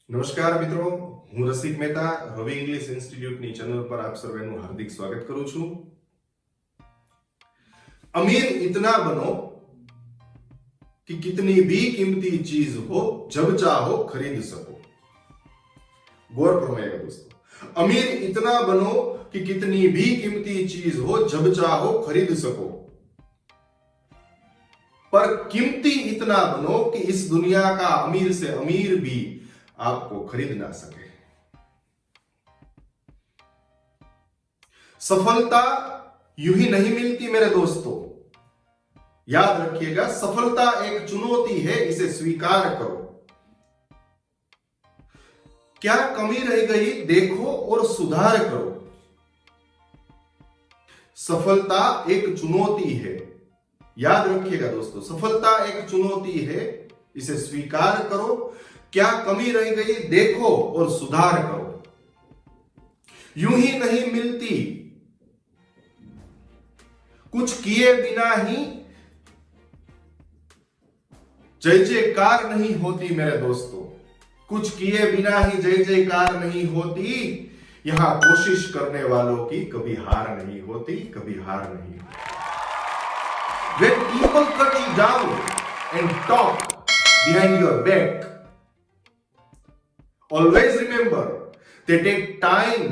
નમસ્કાર મિત્રો, હું રસિક મહેતા રવિ ઇંગ્લિશ ઇન્સ્ટિટ્યૂટની ચેનલ પર આપ સર્વેનું હાર્દિક સ્વાગત કરું છું. अमीर इतना बनो कि कितनी भी कीमती चीज हो जब चाहो खरीद सको. गौर फरमाइएगा दोस्तों, अमीर इतना बनो कि कितनी भी कीमती चीज हो जब चाहो खरीद सको, पर कीमती इतना बनो कि इस दुनिया का अमीर से अमीर भी आपको खरीद ना सके. सफलता यूं ही नहीं मिलती मेरे दोस्तों. याद रखिएगा, सफलता एक चुनौती है, इसे स्वीकार करो. क्या कमी रह गई देखो और सुधार करो. सफलता एक चुनौती है. याद रखिएगा दोस्तों, सफलता एक चुनौती है, इसे स्वीकार करो. क्या कमी रह गई देखो और सुधार करो. यूं ही नहीं मिलती, कुछ किए बिना ही जय जयकार नहीं होती मेरे दोस्तों. कुछ किए बिना ही जय जयकार नहीं होती. यहां कोशिश करने वालों की कभी हार नहीं होती, कभी हार नहीं होती. When people cut you down and talk behind your back, always remember they take time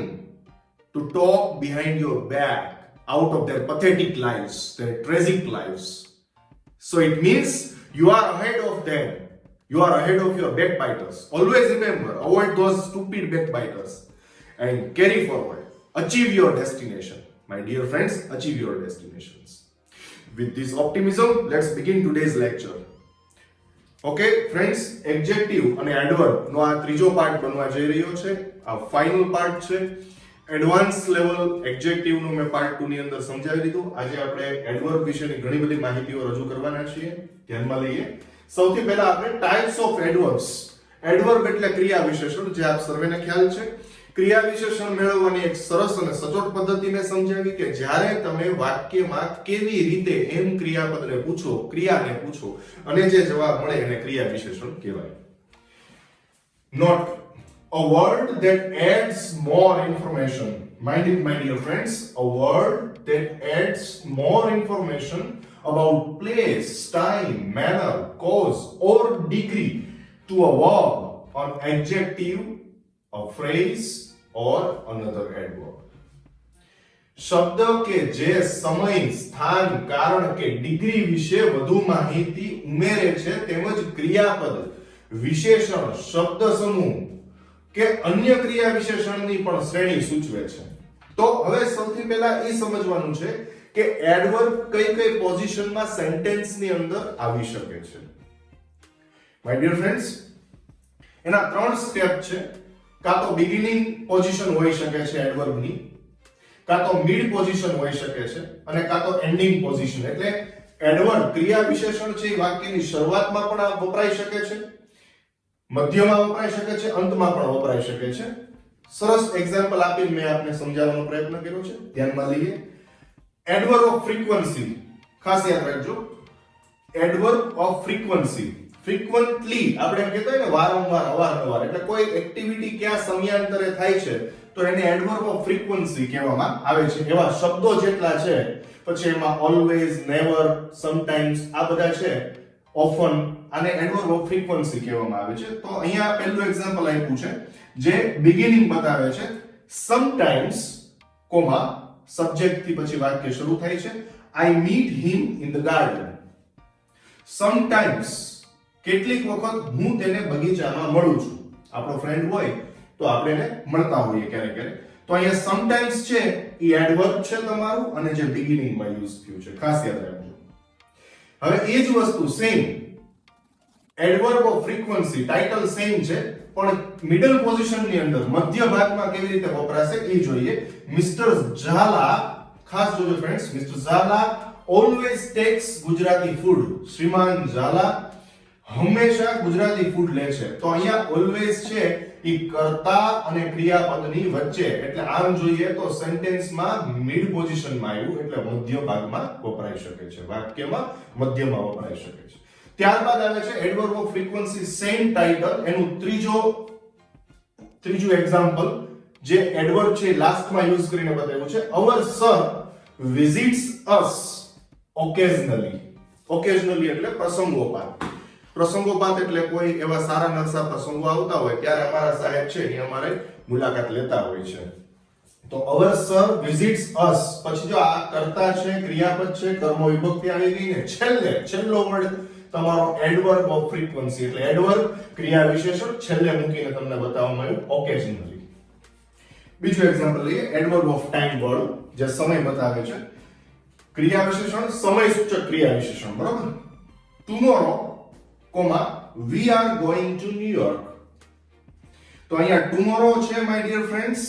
to talk behind your back out of their pathetic lives, their tragic lives. So it means you are ahead of them. You are ahead of your backbiters. Always remember, avoid those stupid backbiters and carry forward. Achieve your destination. My dear friends, achieve your destinations. With this optimism, let's begin today's lecture. Okay, friends, adjective અને adverb નો આ ત્રીજો part બનવા જઈ રહ્યો છે. આ final part છે. Advance level adjective નું મેં પાર્ટ 2 ની અંદર સમજાવી દીધું. આજે આપણે એડવર્બ વિશેની ઘણી બધી માહિતીઓ રજૂ કરવાના છીએ. ધ્યાનમાં લઈએ. સૌથી પહેલા આપણે ટાઇપ્સ ઓફ એડવર્બ્સ. એડવર્બ એટલે ક્રિયા વિશેષણ, જે આપ સર્વેને ખ્યાલ છે. ક્રિયા વિશેષણ મેળવવાની એક સરસ અને સચોટ પદ્ધતિ મેં સમજાવી કે જ્યારે તમે વાક્યમાં કેવી રીતે એમ ક્રિયાપદને પૂછો, ક્રિયાને પૂછો અને જે જવાબ મળે એને ક્રિયા વિશેષણ કહેવાય. Not a word that adds more information. Mind it, my dear friends, a word that adds more information about place, time, manner, cause or degree to a verb, an adjective, a phrase or another adverb. શબ્દ કે જે સમય, સ્થાન, કારણ કે degree વિશે વધુ માહિતી ઉમેરે છે તેમજ ક્રિયાપદ, વિશેષણ, શબ્દ સમૂહ કે અન્ય ક્રિયા વિશેષણની પણ શ્રેણી સૂચવે છે. તો હવે સૌથી પહેલા એ સમજવાનું છે કે એડવર્બ કઈ કઈ પોઝિશનમાં સેન્ટેન્સની અંદર આવી શકે છે. માય ડિયર ફ્રેન્ડ્સ, એના ત્રણ સ્ટેપ છે. કાં તો બિગિનિંગ પોઝિશન હોઈ શકે છે એડવર્બની, કાં તો મિડ પોઝિશન હોઈ શકે છે અને કાં તો એન્ડિંગ પોઝિશન. એટલે એડવર્બ ક્રિયા વિશેષણ છે એ વાક્યની શરૂઆતમાં પણ વપરાઈ શકે છે, મધ્યમાં વપરાઈ શકે છે, અંતમાં પણ વપરાઈ શકે છે. સરસ એક્ઝામ્પલ આપીને મેં આપને સમજાવવાનો પ્રયત્ન કર્યો છે. ધ્યાનમાં લઈએ. એડવર્બ ઓફ ફ્રીક્વન્સી, ખાસ યાદ રાખજો. એડવર્બ ઓફ ફ્રીક્વન્સી, ફ્રીક્વન્ટલી આપણે એમ કહેતા હોય ને વારંવાર, અવારનવાર, એટલે કોઈ એક્ટિવિટી ક્યાં સમયાંતરે થાય છે તો એને એડવર્બ ઓફ ફ્રીક્વન્સી કહેવામાં આવે છે. એવા શબ્દો જેટલા છે, પછી એમાં ઓલવેઝ, નેવર, સમટાઈમ્સ, આ બધા છે. ઓફન, આને એડવર્બ ઓફ ફ્રીક્વન્સી કહેવામાં આવે છે. તો અહીંયા પહેલું એક્ઝામ્પલ આપ્યું છે જે બિગિનિંગ બતાવે છે. સમટાઈમ્સ કોમા સબ્જેક્ટ થી પછી વાક્ય શરૂ થાય છે. I meet him in the garden. Sometimes, કેટલીક વખત હું તેને બગીચામાં મળું છું. આપણો ફ્રેન્ડ હોય તો આપણે એને મળતા હોઈએ ક્યારેક ક્યારેક. તો અહીંયા સમટાઈમ્સ છે એ એડવર્બ છે તમારું અને જે બિગિનિંગમાં યુઝ થયું છે, ખાસ યાદ રાખજો. હવે એ જ વસ્તુ same adverb of frequency, title same છે પણ મિડલ પોઝિશનની અંદર, મધ્ય ભાગમાં કેવી રીતે વપરાશે એ જોઈએ. મિસ્ટર ઝાલા, ખાસ જોજો friends, mister Zala always takes Gujarati food. શ્રીમાન ઝાલા હંમેશા ગુજરાતી ફૂડ લે છે. તો અહીંયા ઓલવેઝ છે એ કર્તા અને ક્રિયાપદની વચ્ચે, એટલે આમ જોઈએ તો સેન્ટેન્સમાં મિડ પોઝિશનમાં આવ્યું એટલે મધ્ય ભાગમાં વપરાઈ શકે છે, વાક્યમાં મધ્યમાં વપરાઈ શકે છે. ત્યારબાદ આવે છે adverb of frequency, same title, એનું ત્રીજો ત્રીજું એક્ઝામ્પલ જે એડવર્બ છે લાસ્ટમાં યુઝ કરીને બતાવ્યું છે, અવર સર વિઝિટ્સ અસ ઓકેઝનલી. ઓકેઝનલી એટલે પ્રસંગોપાત. પ્રસંગોપાત એટલે કોઈ એવા સારા નરસા પ્રસંગો આવતા હોય ત્યારે અમારા સાહેબ છે એ અમારે મુલાકાત લેતા હોય છે. તો અવર સર વિઝિટ્સ અસ, પછી જો આ કર્તા છે, ક્રિયાપદ છે, કર્મ વિભક્તિ આવી ગઈ ને છેલ્લો વર્ડ તમારો એડવર્બ ઓફ ફ્રીક્વન્સી એટલે એડવર્બ ક્રિયા વિશેષણ છેલ્લે મૂકીને તમને બતાવવામાં આવ્યું ઓકેઝનલી. બીજું એક્ઝામ્પલ લઈએ, એડવર્બ ઓફ ટાઈમ વાળું જે સમય બતાવે છે. ક્રિયા વિશેષણ સમય સૂચક ક્રિયા વિશેષણ, બરાબર. Tomorrow we are going to New York. તો અહીંયા ટુમોરો છે માય ડિયર ફ્રેન્ડ્સ,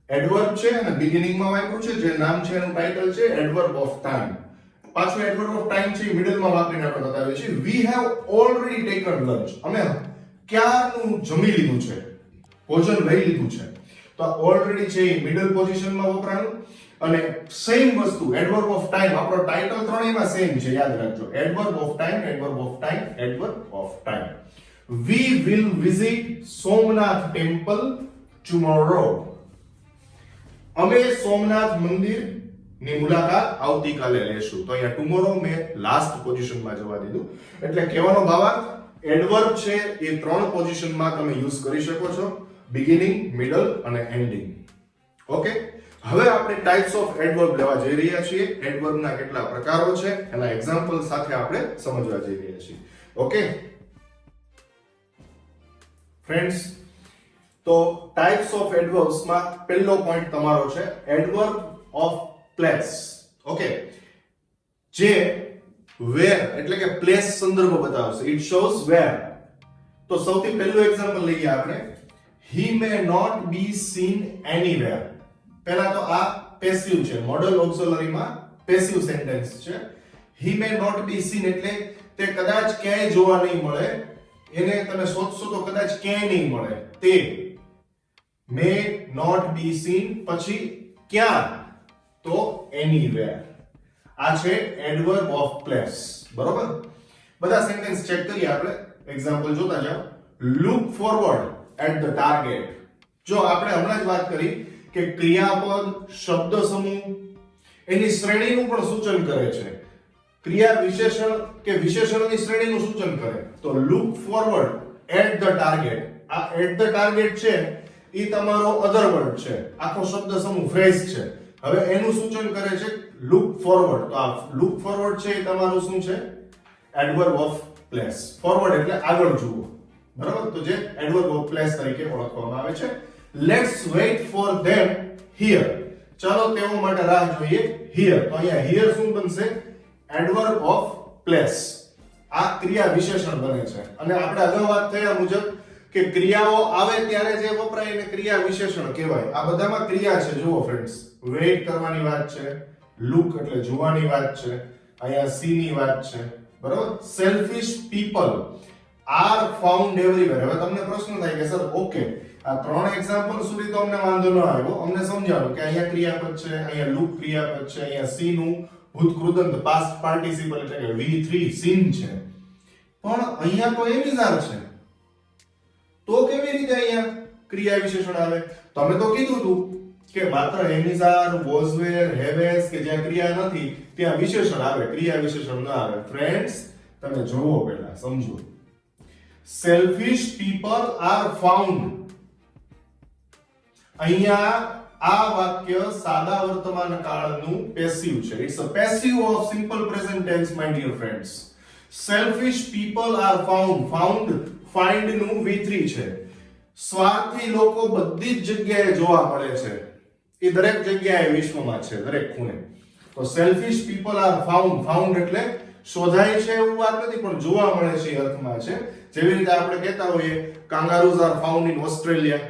એડવર્બ છે અને બિગિનિંગ માં વાપર્યું છે, જે નામ છે એનું ટાઇટલ છે એડવર્બ ઓફ ટાઈમ. પાછું એડવર્બ ઓફ ટાઈમ છે મિડલ માં વાપરીને આપણે બતાવીએ છીએ. we have already taken lunch. અમે ક્યારનું જમી લીધું છે, ભોજન લઈ લીધું છે. તો ઓલરેડી છે એ મિડલ પોઝિશન માં વપરાયું. અને સેમ વસ્તુ એડવર્બ ઓફ ટાઈમ, આપણો ટાઇટલ ત્રણેયમાં સેમ છે, યાદ રાખજો. Adverb of time, adverb of time, adverb of time. we will visit Somnath temple tomorrow. અમે સોમનાથ મંદિર ની મુલાકાત આવતીકાલે લેશું. તો અહીંયા ટુમોરો મેં લાસ્ટ પોઝિશનમાં જવા દીધું. એટલે કહેવાનો ભાવાર્થ એડવર્બ છે એ ત્રણ પોઝિશનમાં તમે યુઝ કરી શકો છો, બિગિનિંગ, મિડલ અને એન્ડિંગ. ઓકે, હવે આપણે ટાઇપ્સ ઓફ એડવર્બ લેવા જઈ રહ્યા છીએ. એડવર્બના કેટલા પ્રકારો છે એના એક્ઝામ્પલ સાથે આપણે સમજવા જઈ રહ્યા છીએ. ઓકે ફ્રેન્ડ્સ, તો ટાઇપ્સ ઓફ એડવર્બ્સ માં પહેલો પોઈન્ટ તમારો છે એડવર્બ ઓફ પ્લેસ. ઓકે, જે વેર એટલે કે પ્લેસ સંદર્ભ બતાવશે. ઇટ શોઝ વેર. તો સૌથી પહેલું એક્ઝામ્પલ લઈએ આપણે. he may not be seen anywhere. પહેલા તો આ પેસિવ છે, મોડલ ઓક્સિલરી માં પેસિવ સેન્ટેન્સ છે. he may not be seen એટલે તે કદાચ ક્યાંય જોવા નહીં મળે. એને તમે શોધશો તો કદાચ ક્યાંય નહીં મળે. તે may not be seen, પછી ક્યાં? તો anywhere. આ છે એડવર્બ ઓફ પ્લેસ. બરોબર, બધા સેન્ટેન્સ ચેક કરીએ આપણે, એક્ઝામ્પલ જોતા જાઓ. look forward at the target. જો આપણે હમણાં જ વાત કરી કે ક્રિયાપદ, શબ્દ સમૂહ એની શ્રેણીનું પણ સૂચન કરે છે. ક્રિયા વિશેષણ કે વિશેષણની શ્રેણીનું સૂચન કરે. તો look forward at the target. આ at the target છે એ તમારો અધર વર્ડ છે, આખો શબ્દ સમૂહ ફ્રેઝ છે. હવે એનું સૂચન કરે છે look forward. તો આ look forward છે એ તમારું શું છે? Adverb of place. ફોરવર્ડ એટલે આગળ જુઓ, બરાબર. તો જે એડવર્બ ઓફ પ્લેસ તરીકે ઓળખવામાં આવે છે. Let's weight for them here. ચાલો તેઓ માટે રાહ જોઈએ હિયર. તો અહીંયા હિયર શું બનશે? Adverb of place. આ ક્રિયા વિશેષણ બને છે. અને આપણે અગાઉ વાત થયા મુજબ કે ક્રિયાઓ આવે ત્યારે જે વપરાય એને ક્રિયા વિશેષણ કહેવાય. આ બધામાં ક્રિયા છે. જુઓ ફ્રેન્ડ્સ, વેઇટ કરવાની વાત છે, લુક એટલે જોવાની વાત છે, અહીંયા સી ની વાત છે, બરાબર. Selfish people are found everywhere. હવે તમને પ્રશ્ન થાય કે સર ઓકે, આ ત્રણ એક્ઝામ્પલ સુધી તો અમને વાંધો ન આવ્યો, અમને સમજાવો કે અહીંયા ક્રિયાપદ છે, અહીંયા લુક ક્રિયાપદ છે, અહીંયા સી નું ભૂતકૃદંત પાસ્ટ પાર્ટિસિપલ એટલે કે V3 સીન છે, પણ અહીંયા તો એમિઝાર છે. તો કેવી રીતે અહીંયા ક્રિયા વિશેષણ આવે? તમે તો કીધું હતું કે માત્ર એમિઝાર, વોઝ વેર, હેવેસ કે જ્યાં ક્રિયા નથી ત્યાં વિશેષણ આવે, ક્રિયા વિશેષણ ન આવે. ફ્રેન્ડ્સ તમે જોવો, પહેલા સમજો. Selfish people are found. અહીંયા આ વાક્ય સાદા વર્તમાન કાળનું પેસિવ છે. It's a passive of simple present tense my dear friends. Selfish people are found. Found find નું V3 છે. સ્વાર્થી લોકો બધી જ જગ્યાએ જોવા મળે છે. એ દરેક જગ્યાએ વિશ્વમાં છે, દરેક ખૂણે. તો selfish people are found. Found એટલે શોધાય છે એવું વાત નથી, પણ જોવા મળે છે એ અર્થમાં છે. જેવી રીતે આપણે કહેતા હોઈએ kangaroos are found in Australia.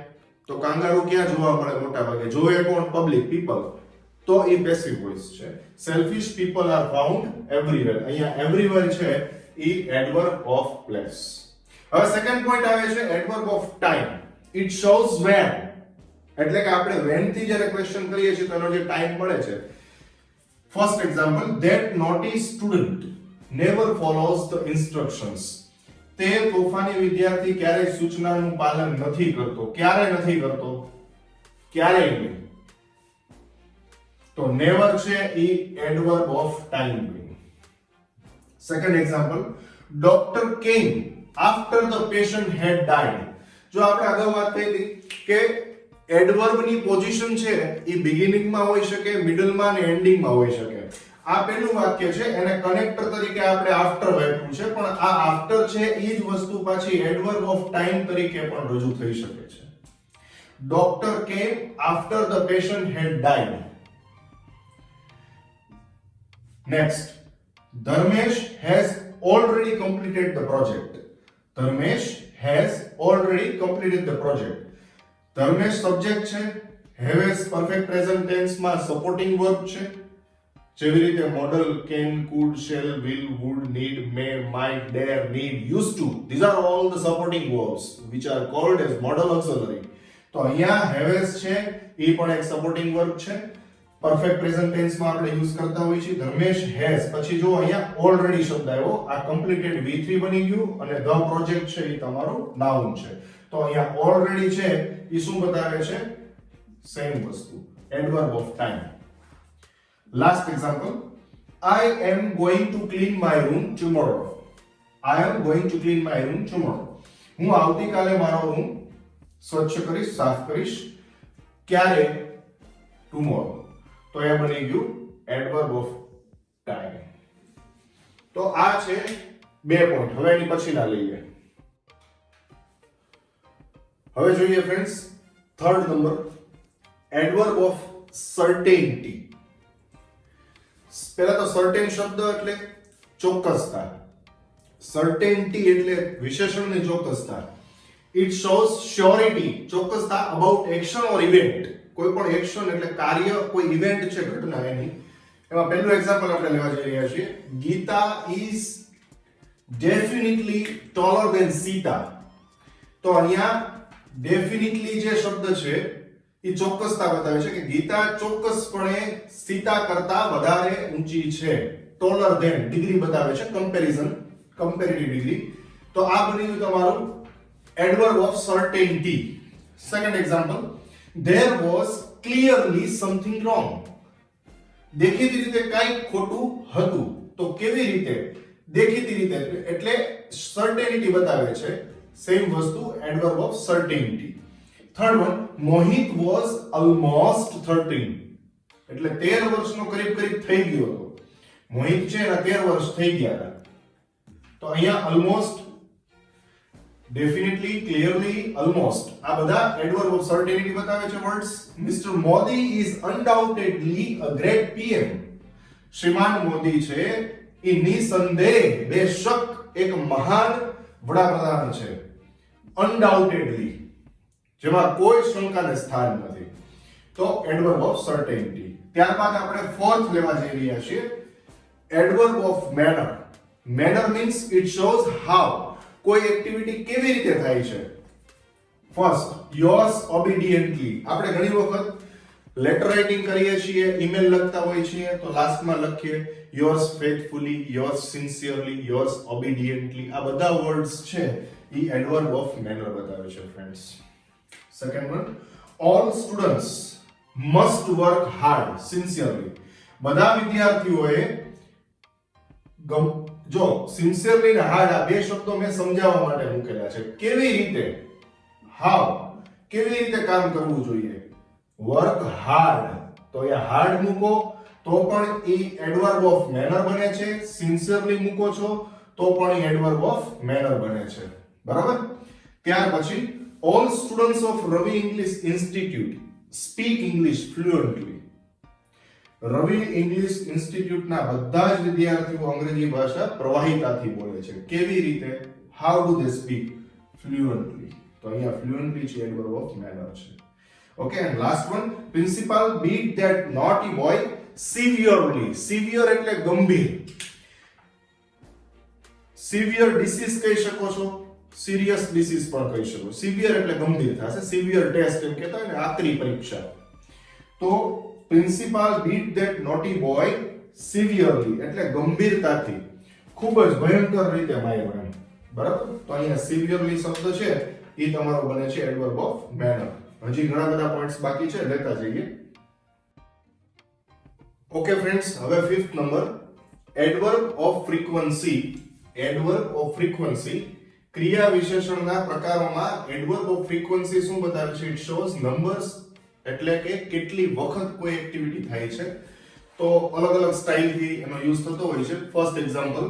તો કાંગારૂ ક્યાં જોવા મળે? મોટા ભાગે જોવે કોણ? Public, people. તો એ પેસિવ વોઇસ છે. Selfish people are found everywhere. અહીંયા એવરીવેર છે એ એડવર્બ ઓફ પ્લેસ. હવે સેકન્ડ પોઈન્ટ આવે છે adverb of time. It shows when. એટલે કે આપણે વેન થી જ્યારે ક્વેશ્ચન કરીએ છીએ તો એનો જે ટાઈમ મળે છે. First example, that naughty student never follows the instructions. તે તોફાની વિદ્યાર્થી ક્યારેય સૂચનાનું પાલન નથી કરતો. ક્યારે નથી કરતો? ક્યારેય નહીં. તો નેવર છે ઈ adverb of time being. Second example, doctor came after the patient had died. જો આપણે આગળ વાત થઈ હતી કે એડવર્બ ની પોઝિશન છે એ બિગિનિંગ માં હોઈ શકે, મિડલ માં અને એન્ડિંગ માં હોઈ શકે. આ પહેલું વાક્ય છે, એને કનેક્ટર તરીકે આપણે આફ્ટર વાપર્યું છે, પણ આ આફ્ટર છે એ જ વસ્તુ પાછી એડવર્બ ઓફ ટાઈમ તરીકે પણ રજૂ થઈ શકે છે. Doctor came after the patient had died. Next, Dharmesh has already completed the project. Dharmesh has already completed the project. Dharmesh subject છે, have is perfect present tense માં સપોર્ટિંગ વર્બ છે. જેવી રીતે modal, can, could, shall, will, would, need, may, might, dare, need, used to. These are all the supporting verbs which are called as modal auxiliary. તો અહીંયા have is છે, એ પણ એક supporting verb છે. Perfect present tense માં આપણે use કરતા હોઈએ છીએ. ધર્મેશ હેઝ, પછી જો અહીંયા ઓલરેડી શબ્દ આવ્યો, આ કમ્પ્લીટેડ V3 બની ગયું અને ધ પ્રોજેક્ટ છે એ તમારું નાઉન છે. તો અહીંયા ઓલરેડી છે એ શું બતાવે છે? સેમ વસ્તુ, adverb of time. Last example, I am going to clean my room tomorrow. I am going to clean my room tomorrow. હું આવતીકાલે મારો રૂમ સ્વચ્છ કરીશ, સાફ કરીશ. ક્યારે? ટુમોરો. તો એ બની ગયું એડવર્બ ઓફ ટાઈમ. તો આ છે બે પોઈન્ટ. હવે એની પછીના લઈએ. હવે જોઈએ friends third number, adverb of certainty. પહેલા તો સર્ટેન શબ્દ એટલે ચોક્કસતા. સર્ટેનિટી એટલે વિશેષણની ચોક્કસતા. ઇટ શોઝ શ્યોરિટી, ચોક્કસતા અબાઉટ એક્શન ઓર ઇવેન્ટ. કોઈ પણ એક્શન એટલે કાર્ય, કોઈ ઇવેન્ટ છે, ઘટના એની. એમાં પહેલું એક્ઝામ્પલ આપણે લેવા જઈ રહ્યા છીએ. Geeta is definitely taller than Sita. તો અહીંયા ડેફિનેટલી જે શબ્દ છે એ ચોક્કસતા બતાવે છે કે ગીતા ચોક્કસપણે સીતા કરતા વધારે ઊંચી છે. ટોલર ધેન ડિગ્રી બતાવે છે, કમ્પેરિઝન, કમ્પેરેટિવ ડિગ્રી. તો આ બની ગયું તમારું adverb of certainty. Second example, there was clearly something wrong. દેખીતી રીતે કંઈક ખોટું હતું. તો કેવી રીતે? દેખીતી રીતે એટલે સર્ટેનિટી બતાવે છે. સેમ વસ્તુ, adverb of certainty. Third one, Mohit was almost 13. એટલે 13 વર્ષનો કરીબ થઈ ગયો હતો. મોહિત છે એના 13 વર્ષ થઈ ગયા હતા. તો અહીંયા almost, definitely, clearly, almost, આ બધા એડવર્બ ઓફ સર્ટેનિટી બતાવે છે words. Mister Modi is undoubtedly a great PM. શ્રીમાન મોદી છે એ નિસંદેહ, બેશક એક મહાન વડાપ્રધાન છે. અનડાઉટેડલી, જેમાં કોઈ શંકાને સ્થાન નથી. તો એડવર્બ ઓફ સર્ટેનિટી. ત્યારબાદ આપણે ફોર્થ લેવા જઈ રહ્યા છીએ, adverb of manner. Manner means it shows how, કોઈ એક્ટિવિટી કેવી રીતે થાય છે. First, yours obediently. આપણે ઘણી વખત લેટર રાઇટિંગ કરીએ છીએ, ઈમેલ લખતા હોઈએ છીએ, તો લાસ્ટમાં લખીએ yours faithfully, yours sincerely, yours ઓબિડિયન્ટલી. આ બધા વર્ડ્સ છે એ એડવર્બ ઓફ મેનર બતાવે છે friends. Second one, all students must work hard sincerely. બધા વિદ્યાર્થીઓએ જો સિન્સિયરલી ને હાર્ડ, આ બે શબ્દો મેં સમજાવવા માટે મૂકેલા છે. કેવી રીતે? હાઉ, કેવી રીતે કામ કરવું જોઈએ. વર્ક હાર્ડ, તો એ હાર્ડ મૂકો તો પણ એ એડવર્બ ઓફ મેનર બને છે. સિન્સિયરલી મૂકો છો તો પણ એ એડવર્બ ઓફ મેનર બને છે. બરાબર? ત્યાર પછી, all students of Ravi English institute speak English fluently. Ravi English ઇન્સ્ટિટ્યૂટના બધા જ વિદ્યાર્થીઓ અંગ્રેજી ભાષા પ્રવાહિતાથી બોલે છે. કેવી રીતે? How do they speak? Fluently. તો અહીંયા ફ્લુઅન્ટલી છે એડવર્બ ઓફ મેનર છે. Okay, and last one, principal beat that naughty boy severely. Severe એટલે ગંભીર. સિવિયર ડિસીઝ કહી શકો છો, સિરિયસ ડિસીઝ પણ કહી શકો. સિવિયર એટલે ગંભીર થશે. સિવિયર ટેસ્ટ એમ કહેતા હોય ને, આકરી પરીક્ષા. તો principal beat that naughty boy severely એટલે ગંભીરતાથી, ખૂબ જ ભયંકર રીતે માર્યો એમ. બરાબર. તો અહીંયા સિવિયરલી શબ્દ છે એ તમારો બને છે એડવર્બ ઓફ મેનર. હજી ઘણા બધા પોઈન્ટ્સ બાકી છે, લેતા જઈએ. ઓકે ફ્રેન્ડ્સ, હવે fifth number, adverb of frequency. Adverb of frequency ક્રિયા વિશેષણના પ્રકારોમાં એડવર્બ ઓફ ફ્રીક્વન્સી શું બતાવે છે? ઇટ શોઝ નંબર્સ, એટલે કે કેટલી વખત કોઈ એક્ટિવિટી થાય છે. તો અલગ અલગ સ્ટાઇલથી એનો યુઝ થતો હોય છે. First example,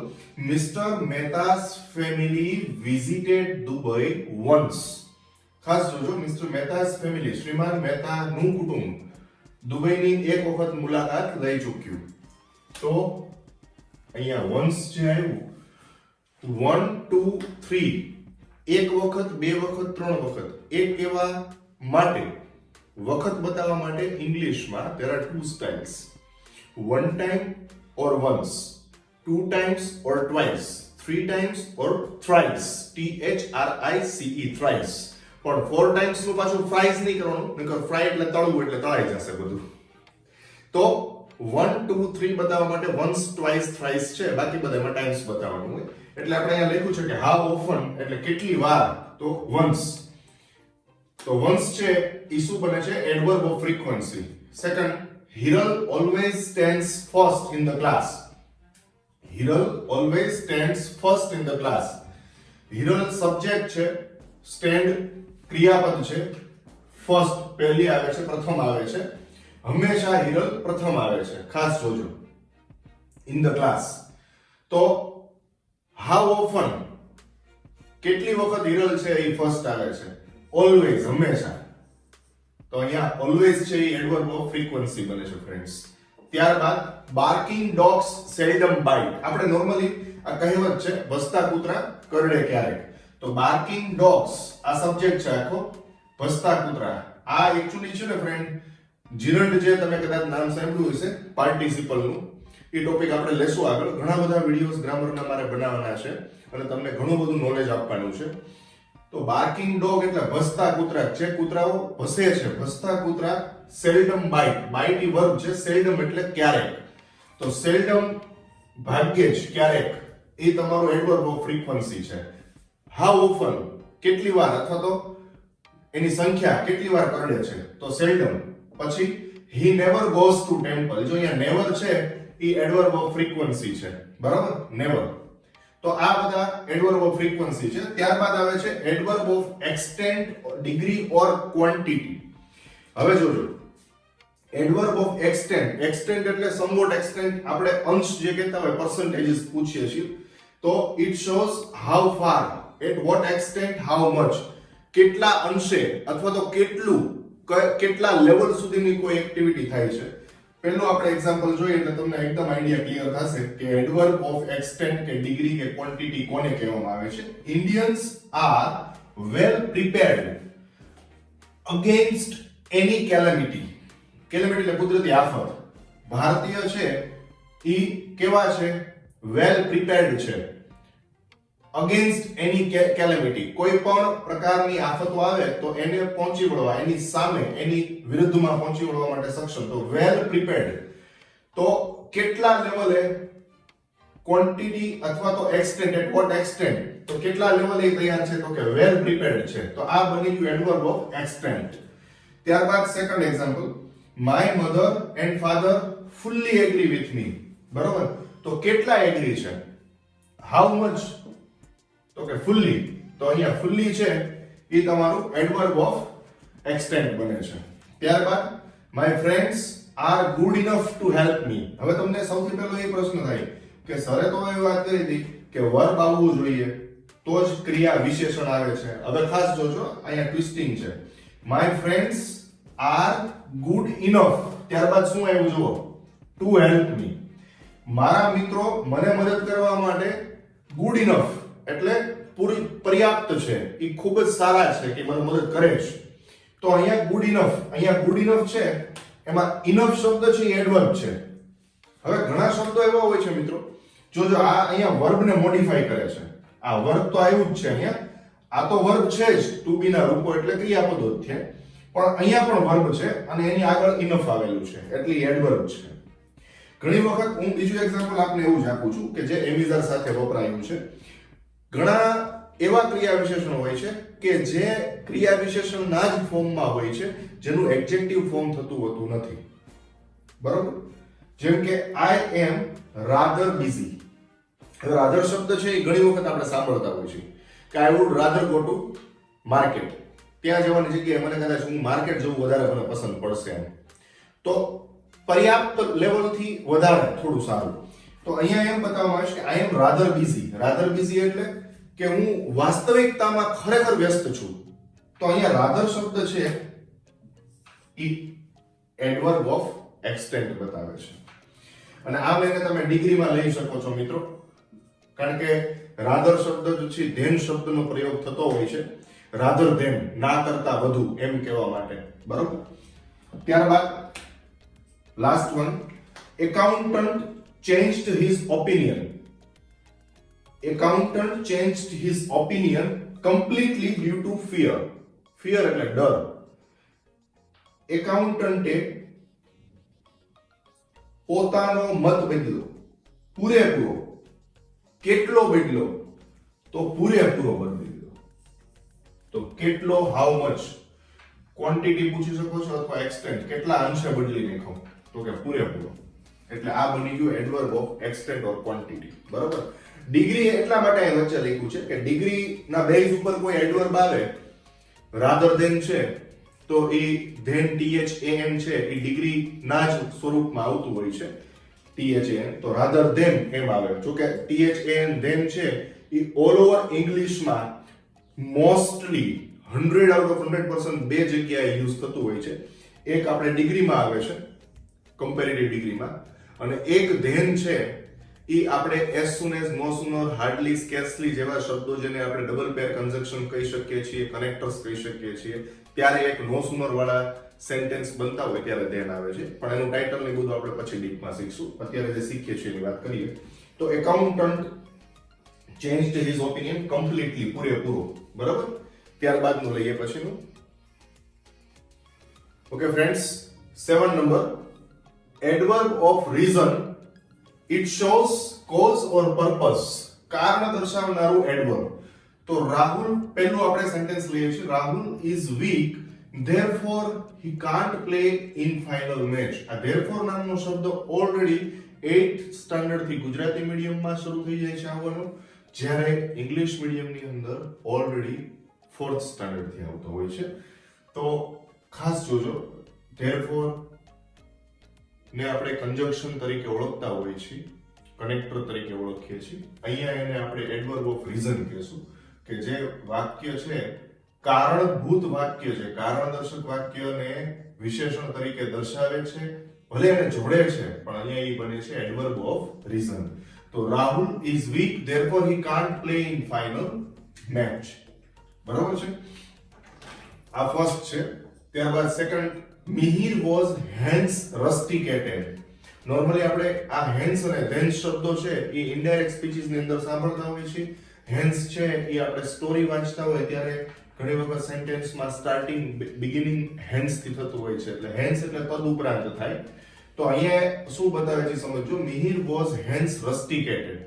mister Mehta's family visited Dubai once. ખાસ જોજો, મિસ્ટર મહેતા's ફેમિલી, શ્રીમાન મહેતાનું કુટુંબ દુબઈની એક વખત મુલાકાત લઈ ચૂક્યું. તો અહીંયા વન્સ જે આવ્યું, 1 2 3, એક વખત, બે વખત, ત્રણ વખત. એક કહેવા માટે, વખત બતાવવા માટે ઇંગ્લિશમાં there are two styles, one time or once, two times or twice, three times or thrice, THRICE, thrice. પણ 4 times નું પાછું ફ્રાઈઝ નહીં કરવાનું, નકર ફ્રાઈ એટલે તળવું, એટલે તળાઈ જશે બધું. તો 1 2 3 બતાવવા માટે once, twice, thrice છે, બાકી બધામાં ટાઈમ્સ બતાવવાનું હોય. એટલે આપણે અહીંયા લખ્યું છે કે how often એટલે કેટલી વાર, તો once. તો once છે એ શું બને છે? Adverb of frequency. Second, Hiral always stands first in the class. Hiral always stands first in the class. Hiral subject છે, સ્ટેન્ડ ક્રિયાપદ છે, ફર્સ્ટ પહેલી આવે છે, પ્રથમ આવે છે. હંમેશા હિરલ પ્રથમ આવે છે, ખાસ જોજો. In the class. તો how often કેટલી વખત હિરલ છે એ ફર્સ્ટ આવે છે? ઓલવેઝ, હંમેશા. તો અહીંયા ઓલવેઝ છે એ એડવર્બ ઓફ ફ્રીક્વન્સી બને છે ફ્રેન્ડ્સ. ત્યારબાદ બાર્કિંગ ડોગ્સ સેલ્ડમ બાઇટ. આપણે નોર્મલી આ કહેવત છે, ભસતા કૂતરા કરડે ક્યારેક. તો બાર્કિંગ ડોગ્સ આ સબ્જેક્ટ છે આખો, ભસતા કૂતરા. આ એક્ચ્યુઅલી છે ને ફ્રેન્ડ, જીરંડ જે તમે કદાચ નામ સાંભળ્યું હશે પાર્ટિસિપલનું, એ ટોપિક આપણે લેશું આગળ. ઘણા બધા વિડીયોઝ ગ્રામરના મારે બનાવવાના છે અને તમને ઘણું બધું નોલેજ આપવાનું છે. તો બાર્કિંગ ડોગ એટલે ભસતા કૂતરા. જે કૂતરાઓ ભસે છે, ભસતા કૂતરા. સેલ્ડમ બાઇટ, બાઇટ ઈ વર્બ છે, સેલ્ડમ એટલે ક્યારેક. તો સેલ્ડમ ભાગ્યે જ, ક્યારેક, એ તમારો એડવર્બ ઓફ ફ્રીક્વન્સી છે. હાઉ ઓફન કેટલી વાર, અથવા તો એની સંખ્યા કેટલી વાર કરડે છે, તો સેલ્ડમ. પછી he never goes to temple. જો અહીંયા never છે એ એડવર્બ ઓફ ફ્રીક્વન્સી છે, બરાબર? never. તો આ બધા એડવર્બ ઓફ ફ્રીક્વન્સી છે. ત્યારબાદ આવે છે adverb of extent, degree or quantity. હવે જોજો, એડવર્બ ઓફ એક્સટેન્ટ. એક્સટેન્ટ એટલે સમવોટ એક્સટેન્ટ, આપણે અંશ જે કહેતા હોય, પર્સન્ટેજીસ પૂછીએ છીએ. તો it shows how far, at what extent, how much. કેટલા અંશે અથવા તો કેટલું, કેટલા લેવલ સુધીની કોઈ એક્ટિવિટી થાય છે. પહેલું આપણે એક્ઝામ્પલ જોઈએ એટલે તમને એકદમ આઈડિયા ક્લિયર થશે કે એડવર્બ ઓફ એક્સટેન્ટ કે ડિગ્રી કે ક્વોન્ટિટી કોને કહેવામાં આવે છે. ઇન્ડિયન્સ આર વેલ પ્રિપેર્ડ અગેન્સ્ટ એની કેલેમિટી. કેલેમિટી એટલે કુદરતી આફત. ભારતીય છે ઈ કેવા છે? વેલ પ્રિપેર્ડ છે અગેન્સ્ટ એની કેલેમિટી. કોઈ પણ પ્રકારની આફતો આવે તો એને પહોંચી વળવા, એની સામે, એની વિરુદ્ધમાં પહોંચી વળવા માટે સક્ષમ. તો વેલ પ્રિપેર્ડ. તો કેટલા લેવલે, ક્વોન્ટિટી અથવા તો એક્સટેન્ટ, એટ વોટ એક્સટેન્ટ, તો કેટલા લેવલે તૈયાર છે, તો કે વેલ પ્રિપેર્ડ છે. તો આ બની ગયું એડવર્બ ઓફ એક્સટેન્ટ. ત્યારબાદ second example, my mother and father fully agree with me. બરોબર? તો કેટલા એગ્રી છે? હાઉ મચ, તો કે ફુલ્લી. તો અહીંયા ફુલ્લી છે એ તમારું એડવર્બ ઓફ એક્સટેન્ટ બને છે. ત્યારબાદ my friends are good enough to help me. હવે તમને સૌથી પહેલો એ પ્રશ્ન થાય કે સરે તો એવી વાત કરી હતી કે વર્બ આવવું જોઈએ તો જ ક્રિયા વિશેષણ આવે છે. હવે ખાસ જોજો, અહીંયા ટ્વિસ્ટિંગ છે. My friends are good enough, ત્યારબાદ શું આવ્યું જુઓ, ટુ હેલ્પ મી. મારા મિત્રો મને મદદ કરવા માટે ગુડ ઇનફ એટલે પૂરી પર્યાપ્ત છે, એ ખૂબ જ સારા છે કે મને મદદ કરે છે. તો અહીંયા ગુડ ઇનફ, અહીંયા ગુડ ઇનફ છે, એમાં ઇનફ શબ્દ છે એ એડવર્બ છે. હવે ઘણા શબ્દો એવા હોય છે મિત્રો, જોજો આ અહીંયા વર્બને મોડિફાઈ કરે છે. આ વર્બ તો આવ્યું જ છે અહીંયા, આ તો વર્બ છે જ, ટુ બી ના રૂપો એટલે ક્રિયાપદો જ છે, પણ અહીંયા પણ વર્બ છે અને એની આગળ ઇનફ આવેલું છે એટલે એડવર્બ છે. ઘણી વખત હું બીજું એક્ઝામ્પલ આપને એવું જ આપું છું કે જે એમિઝર સાથે વપરાયું છે. ઘણા એવા ક્રિયા વિશેષણો હોય છે કે જે ક્રિયા વિશેષણના જ ફોર્મમાં હોય છે, જેનું એડજેક્ટિવ ફોર્મ થતું હોતું નથી. બરોબર? જેમ કે આઈ એમ રાધર બિઝી. હવે રાધર શબ્દ છે એ ઘણી વખત આપણે સાંભળતા હોય છે કે I would rather go to market. ત્યાં જવાની જગ્યાએ મને કદાચ હું માર્કેટ જવું વધારે મને પસંદ પડશે એમ. તો પર્યાપ્ત લેવલથી વધારે થોડું સારું. તો અહીંયા એમ બતાવવામાં આવે છે કે આઈ એમ રાધર બિઝી. રાધર બિઝી એટલે કે હું વાસ્તવિકતામાં ખરેખર વ્યસ્ત છું. તો અહીંયા રાધર શબ્દ છે એ એડવર્બ ઓફ એક્સટેન્ટ બતાવે છે. અને આ લઈને તમે ડિગ્રીમાં લઈ શકો છો મિત્રો, કારણ કે રાધર શબ્દ જે છે ધેન શબ્દનો પ્રયોગ થતો હોય છે, રાધર ધેન, ના કરતા વધુ એમ કહેવા માટે. બરોબર? ત્યારબાદ last one, accountant changed his opinion. Accountant changed his opinion completely due to fear. Fear એટલે ડર. એકાઉન્ટન્ટે પોતાનો મત બદલ્યો. પૂરેપૂરો. કેટલો બદલ્યો? તો પૂરેપૂરો બદલી દીધો. તો કેટલો, હાઉ મચ, ક્વોન્ટિટી પૂછી શકો છો અથવા એક્સટેન્ટ, કેટલા અંશે બદલી નાખો, તો કે પૂરેપૂરો. એટલે આ બની ગયું adverb of extent or quantity. બરોબર? ડિગ્રી એટલા માટે અહીં વચ્ચે લખ્યું છે કે ડિગ્રી ના બેઝ ઉપર કોઈ એડવર્બ આવે, રાધર ધેન છે તો એ ધેન THAN છે એ ડિગ્રી ના જ સ્વરૂપમાં આવતું હોય છે. THAN તો રાધર ધેન એમ આવે. જો કે THAN ધેન છે એ ઓલ ઓવર ઇંગ્લિશમાં મોસ્ટલી 100 આઉટ ઓફ 100% બે જગ્યાએ યુઝ થતું હોય છે. એક આપણે ડિગ્રીમાં આવે છે, કમ્પેરેટિવ ડિગ્રીમાં, અને એક ધેન છે એ આપણે એઝ સુન એઝ, નો સુનર, હાર્ડલી, સ્કેર્સલી જેવા શબ્દો જેને આપણે ડબલ પેર કન્જક્શન કહી શકીએ છીએ, કનેક્ટર્સ કહી શકીએ છીએ, ત્યારે એક નો સુનર વાળા સેન્ટેન્સ બનતા હોય ત્યારે ધેન આવે છે. પણ એનું ટાઇટલ ને બધું આપણે પછી ડીપમાં શીખશું. અત્યારે જે શીખીએ છીએ એની વાત કરીએ તો accountant changed his opinion completely, પૂરેપૂરો. બરાબર? ત્યારબાદનું લઈએ પછીનું. Okay friends, 7 number, adverb of reason, it shows cause or purpose. કારણ દર્શાવનારું એડવર્બ. તો રાહુલ, પહેલું આપણે સેન્ટેન્સ લઈએ છીએ, Rahul is weak, therefore he can't play in final match. આ therefore નામનો શબ્દ ઓલરેડી 8th સ્ટાન્ડર્ડ થી ગુજરાતી મીડિયમમાં શરૂ થઈ જાય છે આવવાનું, જ્યારે ઇંગ્લિશ મીડિયમની અંદર ઓલરેડી 4th સ્ટાન્ડર્ડ થી આવતો હોય છે. તો ખાસ જોજો, therefore ને આપણે કંજક્શન તરીકે ઓળખતા હોઈએ છીએ, કનેક્ટર તરીકે ઓળખીએ છીએ. અહીંયા એને આપણે એડવર્બ ઓફ રીઝન કહીશું કે જે વાક્ય છે કારણભૂત વાક્ય છે, કારણદર્શક વાક્યને વિશેષણ તરીકે દર્શાવે છે, ભલે એને જોડે છે, પણ અહીંયા એ બને છે એડવર્બ ઓફ રીઝન. તો Rahul is weak, therefore he can't play in final match. બરાબર છે? આ ફર્સ્ટ છે. ત્યારબાદ second, Mihir was hence rusticated. Normally આપણે આ હેન્સ અને ધેન્સ શબ્દો છે એ ઇનડાયરેક્ટ સ્પીચીસ ની અંદર સાંભળતા હોઈએ છીએ. હેન્સ છે એ આપણે સ્ટોરી વાંચતા હોય ત્યારે ઘણી વખત સેન્ટેન્સમાં સ્ટાર્ટિંગ, બિગિનિંગ હેન્સ થી થતું હોય છે. એટલે હેન્સ એટલે તદ ઉપરાંત થાય. તો અહીંયા શું બતાવે છે સમજો, મિહિર વોઝ હેન્સ રસ્ટિકેટેડ.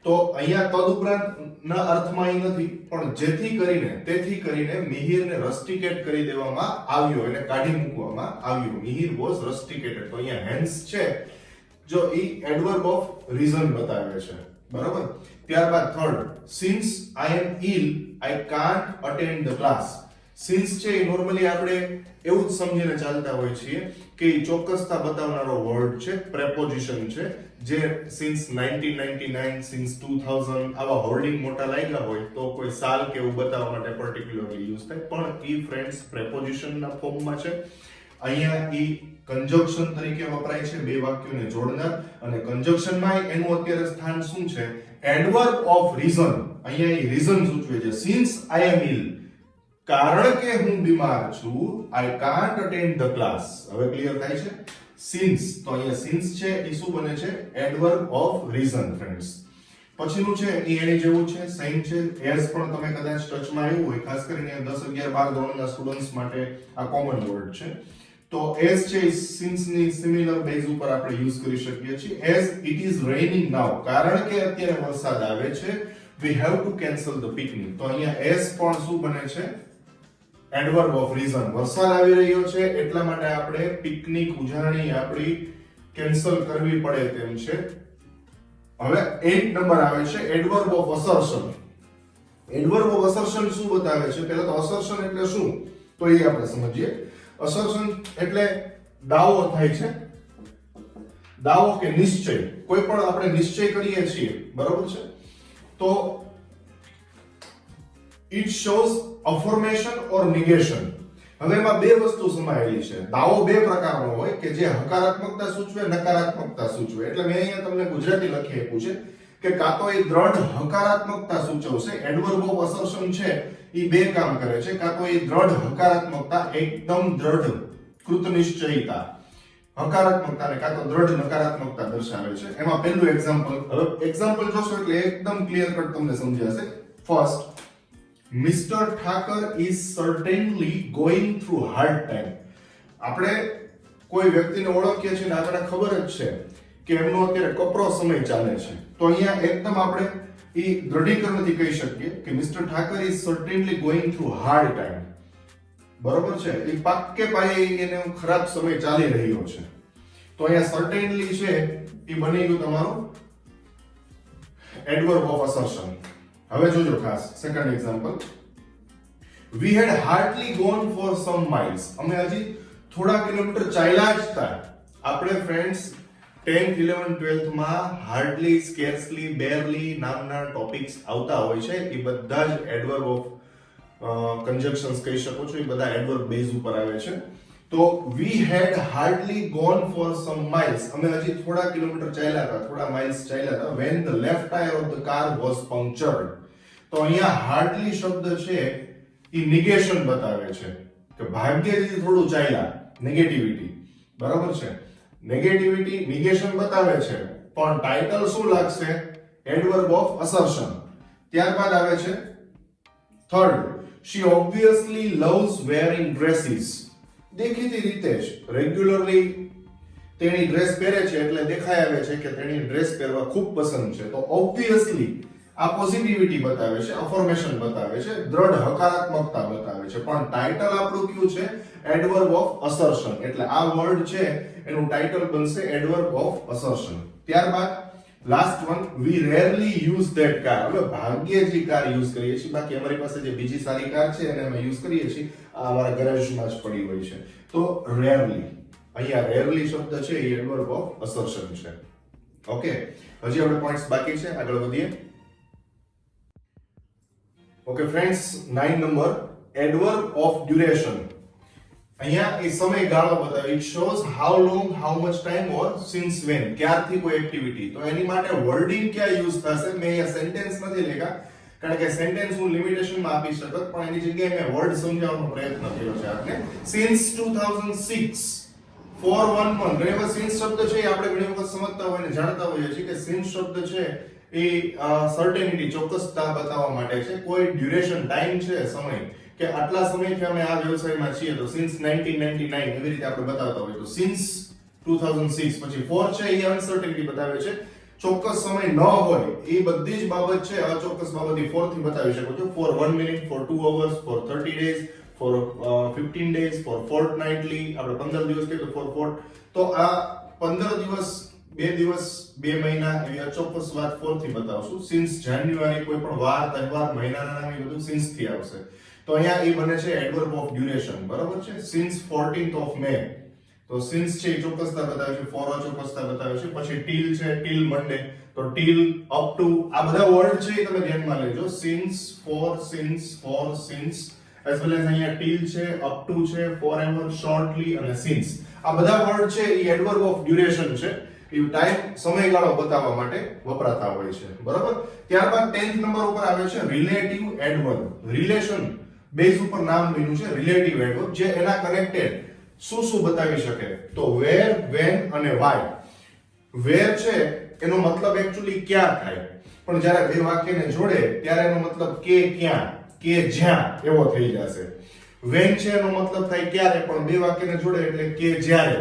તો અહીંયા તદ ઉપરાંત ના અર્થમાં એ નથી, પણ જેથી કરીને, તેથી કરીને મિહિરને રસ્ટિકેટ કરી દેવામાં આવ્યો, એને કાઢી મૂકવામાં આવ્યો. મિહિર વોઝ રસ્ટિકેટેડ. તો અહીંયા હેન્સ છે જો એ એડવર્બ ઓફ રીઝન બતાવે છે. બરાબર? ત્યારબાદ third, since I am ill I can't attend the class. Since છે એ નોર્મલી આપણે એવું જ સમજીને ચાલતા હોય છીએ કે ચોક્કસતા બતાવનારો વર્ડ છે, પ્રેપોઝિશન છે, જે સિન્સ 1999, સિન્સ 2000 આવા હોર્ડિંગ મોટા લાગ્યા હોય તો કોઈ સાલ કે એવું બતાવવા માટે પર્ટિક્યુલરલી યુઝ થાય. પણ ઈ ફ્રેન્ડ્સ પ્રેપોઝિશનના ફોર્મમાં છે. અહીંયા ઈ કંજક્શન તરીકે વપરાય છે, બે વાક્યોને જોડનાર. અને કંજક્શનમાં એનું અત્યારે સ્થાન શું છે? Adverb of reason. અહીંયા ઈ રીઝન સૂચવે છે. સિન્સ આઈ એમ ઇલ, કારણ કે હું બીમાર છું, આઈ કાન્ટ અટેન્ડ ધ ક્લાસ. હવે ક્લિયર થાય છે? સિન્સ, તો અહીંયા સિન્સ છે એ શું બને છે? Adverb of reason friends. પછીનું છે એ એની જેવું છે, સેમ છે. એઝ પણ તમે કદાચ ટચમાં આવ્યું હોય, ખાસ કરીને 10, 11, 12 ધોરણના સ્ટુડન્ટ્સ માટે આ કોમન વર્ડ છે. તો એઝ છે સિન્સ ની સિમિલર બેઝ ઉપર આપણે યુઝ કરી શકીએ છીએ. એઝ ઇટ ઇઝ રેઇનિંગ નાઉ, કારણ કે અત્યારે વરસાદ આવે છે. we have to cancel the picnic. તો અહીંયા s પણ શું બને છે? Adverb of reason. વરસાદ આવી રહ્યો છે એટલા માટે આપણે પિકનિક ઉજાણી આપણી કેન્સલ કરવી પડે તેમ છે. હવે 8 નંબર આવે છે એડવર્બ ઓફ અસર્શન. એડવર્બ ઓફ અસર્શન શું બતાવે છે? પહેલા તો અસર્શન એટલે શું તો એ આપણે સમજીએ. અસર્શન એટલે દાવો થાય છે, દાવો કે નિશ્ચય. કોઈ પણ આપણે નિશ્ચય કરીએ છીએ, બરોબર છે, તો ઇટ શોઝ અફર્મેશન ઓર નિગેશન. હવે એમાં બે વસ્તુ સમાયેલી છે. દાવો બે પ્રકારનો હોય કે જે હકારાત્મકતા સૂચવે, નકારાત્મકતા સૂચવે. એટલે મેં અહીંયા તમને ગુજરાતી લખી આપ્યું છે કે કાં તો એ દ્રઢ હકારાત્મકતા સૂચવશે, એડવર્બ ઓફ અસર્શન છે એ બે કામ કરે છે, કાં તો એ દ્રઢ હકારાત્મકતા, એકદમ દ્રઢ કૃતનિશ્ચયતા હકારાત્મકતાને, કાં તો દ્રઢ નકારાત્મકતા દર્શાવે છે. એમાં પહેલું એક્ઝામ્પલ, હવે એક્ઝામ્પલ જોશો એટલે એકદમ ક્લિયર કટ તમને સમજાશે. First, mister Thakar is certainly going through hard time. આપણે કોઈ વ્યક્તિને ઓળખીએ છીએ ને આપણને ખબર જ છે કે એમનો અત્યારે કપરો સમય ચાલે છે, તો અહીંયા એકદમ આપણે એ દ્રઢીકરણથી કહી શકીએ કે mister Thakar is certainly going through hard time. બરોબર છે, એ પાક્કે પાયે એને ખરાબ સમય ચાલી રહ્યો છે. તો અહીંયા સર્ટેનલી છે એ બની ગયું તમારું એડવર્બ ઓફ અસર્શન. હવે જોજો ખાસ second example, we had hardly gone for some miles. અમે હજી થોડા કિલોમીટર ચાલ્યા જ હતા. આપણે ફ્રેન્ડ્સ 10th 11th 12th માં હાર્ડલી, સ્કેર્સલી, બેરલી નામના ટોપિક્સ આવતા હોય છે. એ બધા જ એડવર્બ ઓફ કન્જક્શન્સ કહી શકો છો, એ બધા એડવર્બ બેઝ ઉપર આવે છે. તો we had hardly gone for some miles. અમે હજી થોડા કિલોમીટર ચાલ્યા હતા, થોડા માઇલ્સ ચાલ્યા હતા. when the left tire of the car was punctured. તો અહીંયા હાર્ડલી શબ્દ છે એ નિગેશન બતાવે છે કે ભાગ્યથી થોડું ચાલ્યા, નેગેટિવિટી. બરાબર છે, નેગેટિવિટી નિગેશન બતાવે છે, પણ ટાઇટલ શું લાગશે? Adverb of assertion. ત્યારબાદ આવે છે third, she obviously loves wearing dresses. દેખીતી રીતે જ રેગ્યુલરલી તેણી ડ્રેસ પહેરે છે એટલે દેખાઈ આવે છે કે તેણી ડ્રેસ પહેરવા ખૂબ પસંદ છે. તો ઓબ્વિયસલી આ પોઝિટિવિટી બતાવે છે, અફર્મેશન બતાવે છે, દ્રઢ હકારાત્મકતા બતાવે છે, પણ ટાઇટલ આપણું કયું છે? Adverb of assertion. એટલે આ વર્ડ છે એનું ટાઇટલ બનશે એડવર્બ ઓફ અસર્શન. ત્યારબાદ last one, we rarely use that car. હવે ભાગ્યે જ કાર યુઝ કરીએ છીએ, બાકી અમારી પાસે જે બીજી સારી કાર છે એને અમે યુઝ કરીએ છીએ, આ અમારા ગેરેજમાં જ પડી હોય છે. તો રેરલી, અહીંયા રેરલી શબ્દ છે એ એડવર્બ ઓફ અસર્શન છે. ઓકે, હજી આપણે પોઈન્ટ્સ બાકી છે, આગળ વધીએ. Okay friends, 9 number adverb of duration. અહીંયા એ સમયગાળો બતાવે. It shows how long, how much time or since when. ક્યારથી કોઈ એક્ટિવિટી. તો એની માટે વર્ડિંગ ક્યાં યુઝ થશે? મેં અહીંયા સેન્ટેન્સ નથી લખ્યા કારણ કે સેન્ટેન્સ હું લિમિટેશનમાં આપી શકત, પણ એની જગ્યાએ મેં વર્ડ સમજાવવાનો પ્રયત્ન કર્યો છે આપને. Since 2006 for 1 month. ઘણી વખત સિન્સ શબ્દ છે એ આપણે ઘણી વખત સમજતા હોય ને જાણતા હોઈએ છીએ કે સિન્સ શબ્દ છે એ સર્ટેનિટી, ચોક્કસતા બતાવવા માટે છે. કોઈ ડ્યુરેશન, ટાઈમ છે, સમય, કે આટલા સમયથી અમે આ વ્યવસાયમાં છીએ, તો સિન્સ 1999 એવી રીતે આપણે બતાવતા હોય. તો સિન્સ 2006. પછી ફોર છે એ અનસર્ટેનિટી બતાવે છે, ચોક્કસ સમય ન હોય એ બધી જ બાબત છે અચોક્કસ બાબત એ ફોર થી બતાવી શકો છો. For 1 minute, for 2 hours, for 30 days, for 15 days, for fortnightly. આપણે 15 દિવસ કહીએ તો ફોર ફોર્ટ. તો આ 15 દિવસ, 2 દિવસ, 2 મહિના એવી અચોક્કસ વાત ફોર થી બતાવશું. સિન્સ જાન્યુઆરી, કોઈ પણ વાર, તહેવાર, મહિનાના નામ એ બધું સિન્સ થી આવશે. તો અહીંયા એ બને છે એડવર્બ ઓફ ડ્યુરેશન. બરાબર છે. Since 14th of May. તો સિન્સ છે ચોક્કસતા બતાવે છે, ફોર અચોક્કસતા બતાવે છે. પછી ટીલ છે, ટીલ મંડે, તો ટીલ, અપ ટુ, આ બધા વર્ડ છે એ તમે ધ્યાનમાં લેજો. Since, for, since as well as અહીંયા ટીલ છે, અપ ટુ છે, ફોર એવર, શોર્ટલી અને સિન્સ. આ બધા વર્ડ છે એ એડવર્બ ઓફ ડ્યુરેશન છે. એ ટાઈમ, સમયગાળો બતાવવા માટે વપરાતા હોય છે. બરાબર. ત્યારબાદ 10th નંબર ઉપર આવે છે રિલેટિવ એડવર્બ. રિલેશન બેઝ ઉપર નામ બન્યું છે રિલેટિવ એડવર્બ, જે એના કનેક્ટેડ શું બતાવી શકે? તો વેર, વેન અને વાય. વેર છે એનો મતલબ એકચ્યુઅલી ક્યાં થાય, પણ જ્યારે બે વાક્યને જોડે ત્યારે એનો મતલબ કે ક્યાં, કે જ્યાં એવો થઈ જશે. વેન છે એનો મતલબ થાય ક્યારે, પણ બે વાક્યને જોડે એટલે કે જ્યારે.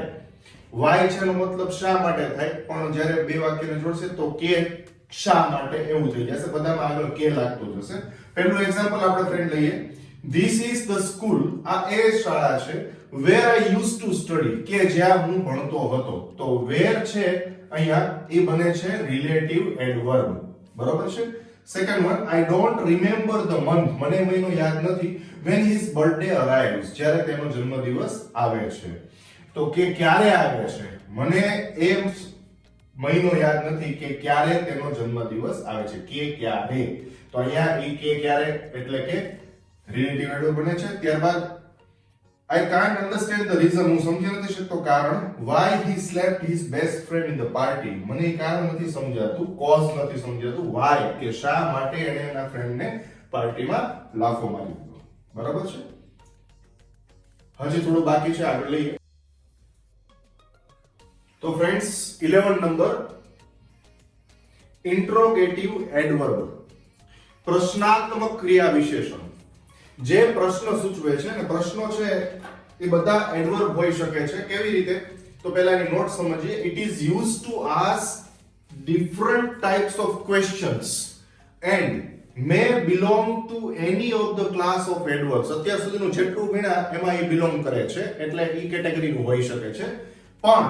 વાય છે એનો મતલબ શા માટે થાય, પણ જ્યારે બે વાક્યને જોડશે તો કે શા માટે એવું થઈ જશે, બધામાં આગળ કે લાગતું જશે. પહેલું એક્ઝામ્પલ આપણે ફ્રેન્ડ લઈએ. ધીસ ઇઝ ધ સ્કૂલ, આ એ શાળા છે, વેર આઈ યુઝ ટુ સ્ટડી, કે જ્યાં હું ભણતો હતો. તો વેર છે અહીંયા એ બને છે રિલેટિવ એડવર્બ, બરોબર છે. Second one, I don't remember the month, મને મહિનો યાદ નથી, when his birthday arrives, જ્યારે તેનો જન્મદિવસ આવે છે. તો કે ક્યારે આવે છે, મને એ મહિનો યાદ નથી કે ક્યારે તેનો જન્મદિવસ આવે છે, કે ક્યારે. તો અહીંયા ઈ કે ક્યારે એટલે કે રિલેટિવ એડવર્બ બને છે. ત્યારબાદ I can't understand the reason, હું સમજી નથી શકતો કારણ, why he slapped his best friend in the party, મને એ કારણ નથી સમજાતું, cause નથી સમજાતું, why કે શા માટે એણે એના ફ્રેન્ડને પાર્ટીમાં લાફો મારી દીધો, બરાબર છે. હજી થોડું બાકી છે, આગળ લઈએ. તો ફ્રેન્ડ્સ 11 નંબર, ઇન્ટ્રોગેટિવ એડવર્બ, પ્રશ્નાત્મક ક્રિયા વિશેષણ. જે પ્રશ્ન સૂચવે છે ને, પ્રશ્નો છે એ બધા એડવર્બ હોઈ શકે છે. કેવી રીતે? તો પહેલા એની નોટ સમજીએ. It is use to ask different types of questions and may belong to any of the class of adverbs. અત્યાર સુધીનું જેટલું ભણ્યા એમાં એ બિલોંગ કરે છે, એટલે ઈ કેટેગરીનું હોઈ શકે છે. પણ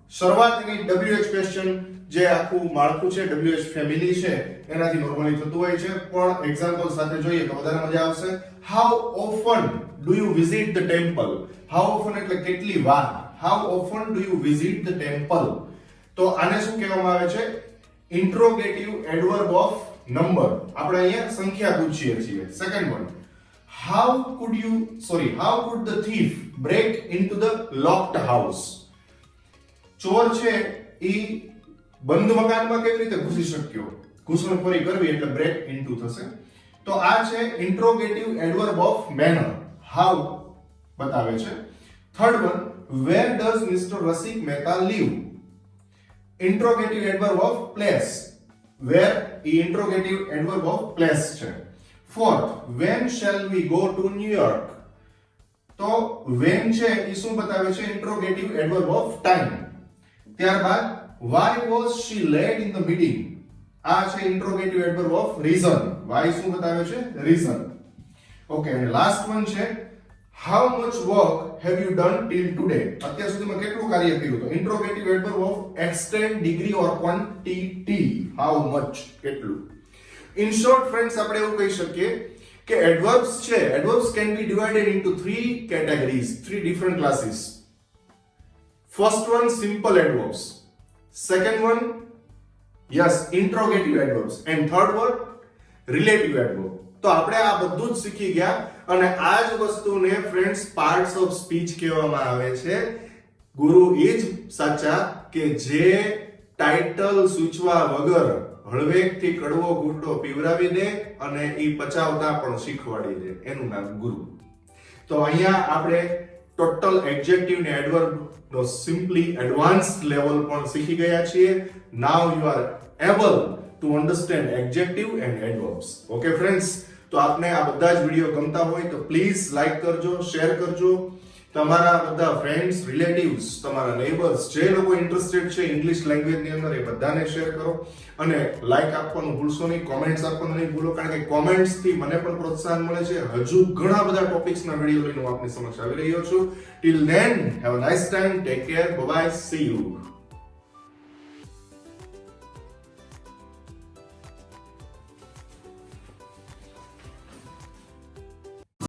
શરૂઆત એની WH ક્વેશ્ચન, જે આખું માળખું છે WH ફેમિલી છે એનાથી નોર્મલી થતું હોય છે. પણ એક્ઝામ્પલ સાથે જોઈએ તો વધારે મજા આવશે. How often do you visit the temple, how often એટલે કેટલી વાર, how often do you visit the temple. તો આને શું કહેવામાં આવે છે? Interrogative adverb of number. આપણે અહીંયા સંખ્યા પૂછીએ છીએ. Second one, how could the thief break into the locked house, ચોર છે ઈ બંધ મકાનમાં કેવી રીતે ઘૂસી શક્યો, ઘૂસણખોરી કરવી એટલે બ્રેક ઇનટુ થશે. તો આ છે interrogative adverb of manner, how બતાવે છે. Third one, where does mister Rasik Mehta live, interrogative adverb of place, where ઈ ઇન્ટ્રોગેટિવ એડવર્બ ઓફ પ્લેસ છે. Fourth, when shall we go to New York, તો when છે ઈ શું બતાવે છે? Interrogative adverb of time. ત્યારબાદ why was she late in the meeting, આ છે interrogative adverb of reason, why શું બતાવે છે? રીઝન. ઓકે, અને લાસ્ટ વન છે how much work have you done till today, અત્યાર સુધીમાં કેટલું કાર્ય કર્યું. તો interrogative adverb of extent, degree or quantity, how much કેટલું. ઇન શોર્ટ ફ્રેન્ડ્સ આપણે એવું કહી શકીએ કે એડવર્બ્સ છે, adverbs can be divided into 3 categories, 3 different classes. First one simple adverbs, second one yes interrogative adverbs and third one relative adverb. તો આપણે આ બધું જ શીખી ગયા અને આ જ વસ્તુને ફ્રેન્ડ્સ પાર્ટ્સ ઓફ સ્પીચ કહેવામાં આવે છે. ગુરુ એ જ સાચા કે જે ટાઇટલ સૂચવા વગર હળવેકથી કડવો ઘૂંટો પીવરાવી દે અને ઈ પચાવતા પણ શીખવાડી દે, એનું નામ ગુરુ. તો અહીંયા આપણે ટોટલ એડજેક્ટિવ ને એડવર્બ નો સિમ્પલી એડવાન્સ્ડ લેવલ પણ શીખી ગયા છીએ. Now you are able to understand adjective and adverbs. Okay friends, તો આપને આ બધા જ વિડિયો ગમતા હોય તો પ્લીઝ લાઈક કરજો, શેર કરજો. તમારા બધા ફ્રેન્ડ્સ, રિલેટિવ્સ, તમારા નેબર્સ, જે લોકો ઇન્ટરેસ્ટેડ છે ઇંગ્લિશ લેંગ્વેજ ની અંદર, એ બધાને શેર કરો. અને લાઈક આપવાનું ભૂલશો નહીં, કોમેન્ટ્સ આપવાનું નહીં ભૂલો, કારણ કે કોમેન્ટ્સ થી મને પણ પ્રોત્સાહન મળે છે. હજુ ઘણા બધા ટોપિક્સ ના વિડિયો લઈને હું આપની સમક્ષ આવી રહ્યો છું. Till then have a nice time, take care, bye bye, C you.